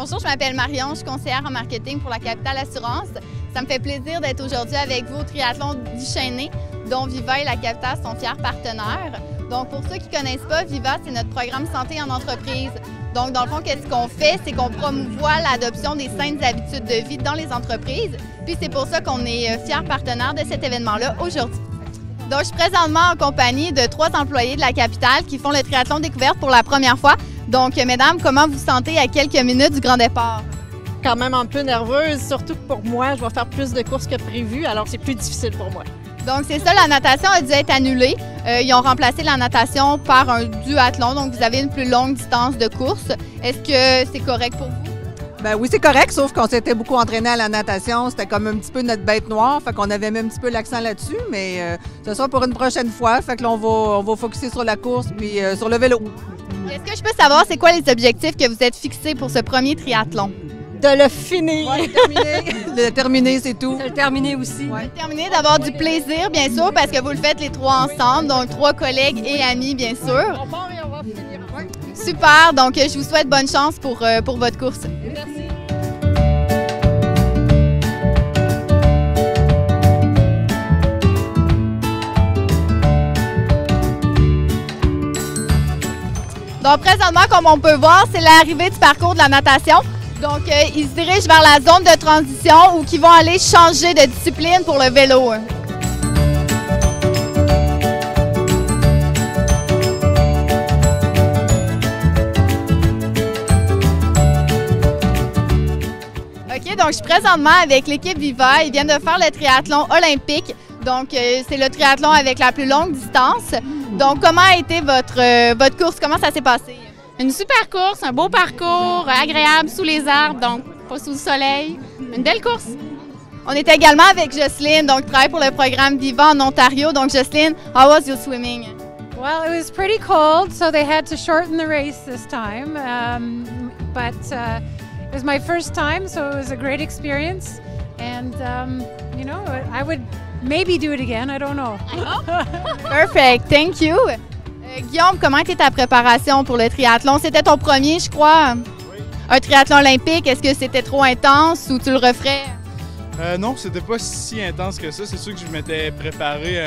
Bonjour, je m'appelle Marion, je suis conseillère en marketing pour la Capitale Assurance. Ça me fait plaisir d'être aujourd'hui avec vous au triathlon du Chêné, dont Viva et la Capitale sont fiers partenaires. Donc, pour ceux qui ne connaissent pas, Viva, c'est notre programme santé en entreprise. Donc, dans le fond, qu'est-ce qu'on fait? C'est qu'on promouvoit l'adoption des saines habitudes de vie dans les entreprises. Puis, c'est pour ça qu'on est fiers partenaires de cet événement-là aujourd'hui. Donc, je suis présentement en compagnie de 3 employés de la Capitale qui font le triathlon découverte pour la première fois. Donc, mesdames, comment vous sentez à quelques minutes du grand départ? Quand même un peu nerveuse, surtout que pour moi, je vais faire plus de courses que prévu, alors c'est plus difficile pour moi. Donc, c'est ça, la natation a dû être annulée. Ils ont remplacé la natation par un duathlon, donc vous avez une plus longue distance de course. Est-ce que c'est correct pour vous? Ben oui, c'est correct, sauf qu'on s'était beaucoup entraîné à la natation. C'était comme un petit peu notre bête noire, fait qu'on avait mis un petit peu l'accent là-dessus, mais ce sera pour une prochaine fois. Fait que là, on va focusser sur la course puis sur le vélo. Est-ce que je peux savoir c'est quoi les objectifs que vous êtes fixés pour ce premier triathlon? De le finir! Ouais, de terminer, c'est tout. De le terminer aussi. De terminer, d'avoir du plaisir, bien sûr, parce que vous le faites les 3 ensemble, donc 3 collègues et amis, bien sûr. On part et on va finir. Ouais. Super, donc je vous souhaite bonne chance pour votre course. Merci. Donc, présentement, comme on peut voir, c'est l'arrivée du parcours de la natation. Donc, ils se dirigent vers la zone de transition où ils vont aller changer de discipline pour le vélo. OK, donc je suis présentement avec l'équipe Viva. Ils viennent de faire le triathlon olympique. Donc, c'est le triathlon avec la plus longue distance. Donc, comment a été votre course? Comment ça s'est passé? Une super course, un beau parcours, agréable sous les arbres, donc pas sous le soleil. Une belle course. On est également avec Jocelyne, donc travaille pour le programme Viva en Ontario. Donc, Jocelyne, how was your swimming? Well, it was pretty cold, so they had to shorten the race this time. But it was my first time, so it was a great experience. And, you know, I would maybe do it again, I don't know. Perfect, thank you. Guillaume, comment était ta préparation pour le triathlon? C'était ton premier, je crois. Oui. Un triathlon olympique, est-ce que c'était trop intense ou tu le referais? Non, c'était pas si intense que ça. C'est sûr que je m'étais préparé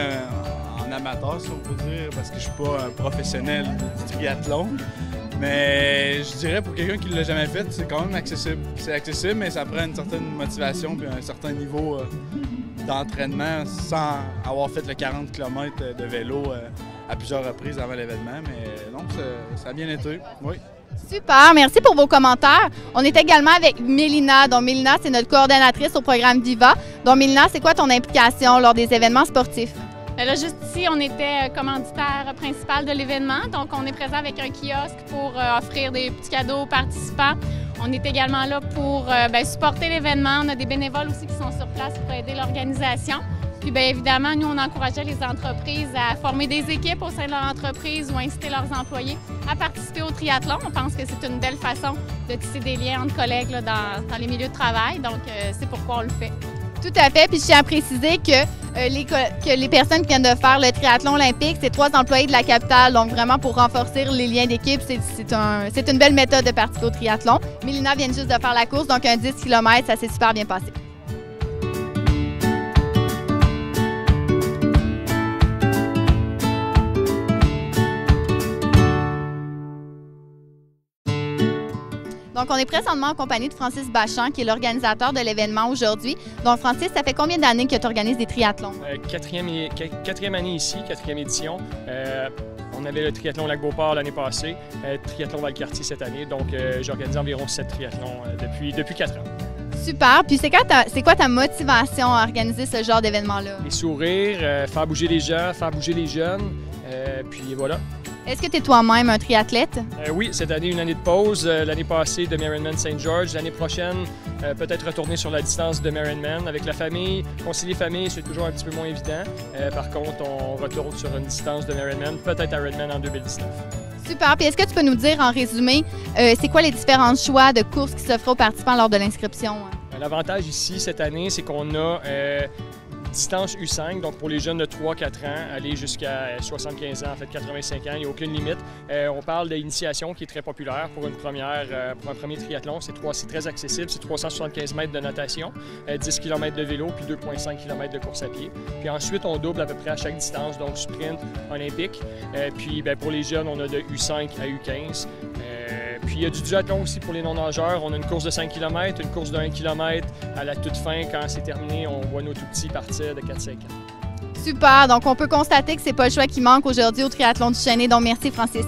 en amateur, si on peut dire, parce que je suis pas un professionnel du triathlon. Mais je dirais pour quelqu'un qui ne l'a jamais fait, c'est quand même accessible. C'est accessible, mais ça prend une certaine motivation et un certain niveau d'entraînement sans avoir fait le 40 km de vélo à plusieurs reprises avant l'événement. Mais non, ça a bien été, oui. Super, merci pour vos commentaires. On est également avec Mélina. Donc, Mélina, c'est notre coordonnatrice au programme Viva. Donc, Mélina, c'est quoi ton implication lors des événements sportifs? Là, juste ici, on était commanditaire principal de l'événement. Donc, on est présent avec un kiosque pour offrir des petits cadeaux aux participants. On est également là pour supporter l'événement. On a des bénévoles aussi qui sont sur place pour aider l'organisation. Puis, bien évidemment, nous, on encourageait les entreprises à former des équipes au sein de leur entreprise ou inciter leurs employés à participer au triathlon. On pense que c'est une belle façon de tisser des liens entre collègues là, dans les milieux de travail. Donc, c'est pourquoi on le fait. Tout à fait. Puis je tiens à préciser que les personnes qui viennent de faire le triathlon olympique, c'est 3 employés de la Capitale. Donc vraiment pour renforcer les liens d'équipe, c'est une belle méthode de participer au triathlon. Mélina vient juste de faire la course, donc un 10 km, ça s'est super bien passé. Donc, on est présentement en compagnie de Francis Bachand, qui est l'organisateur de l'événement aujourd'hui. Donc, Francis, ça fait combien d'années que tu organises des triathlons? Quatrième année ici, 4e édition. On avait le triathlon Lac-Beauport l'année passée, triathlon Valcartier cette année. Donc, j'organise environ 7 triathlons depuis 4 ans. Super. Puis, c'est quoi ta motivation à organiser ce genre d'événement-là? Les sourires, faire bouger les gens, faire bouger les jeunes, puis voilà. Est-ce que tu es toi-même un triathlète? Oui, cette année, une année de pause. L'année passée, demi-Ironman Saint-Georges. L'année prochaine, peut-être retourner sur la distance de demi-Ironman avec la famille. Concilier famille, c'est toujours un petit peu moins évident. Par contre, on retourne sur une distance de demi-Ironman, peut-être Ironman en 2019. Super. Puis est-ce que tu peux nous dire en résumé, c'est quoi les différents choix de courses qui s'offrent aux participants lors de l'inscription? L'avantage ici, cette année, c'est qu'on a Distance U5, donc pour les jeunes de 3-4 ans, aller jusqu'à 75 ans, en fait 85 ans, il n'y a aucune limite. On parle d'initiation qui est très populaire pour un premier triathlon. C'est très accessible, c'est 375 mètres de natation, 10 km de vélo, puis 2,5 km de course à pied. Puis ensuite, on double à peu près à chaque distance, donc sprint, olympique. Puis pour les jeunes, on a de U5 à U15. Puis il y a du duathlon aussi pour les non-nageurs. On a une course de 5 km, une course de 1 km. À la toute fin, quand c'est terminé, on voit nos tout-petits partir de 4-5 ans. Super! Donc, on peut constater que c'est pas le choix qui manque aujourd'hui au triathlon du Chêné. Donc, merci, Francis.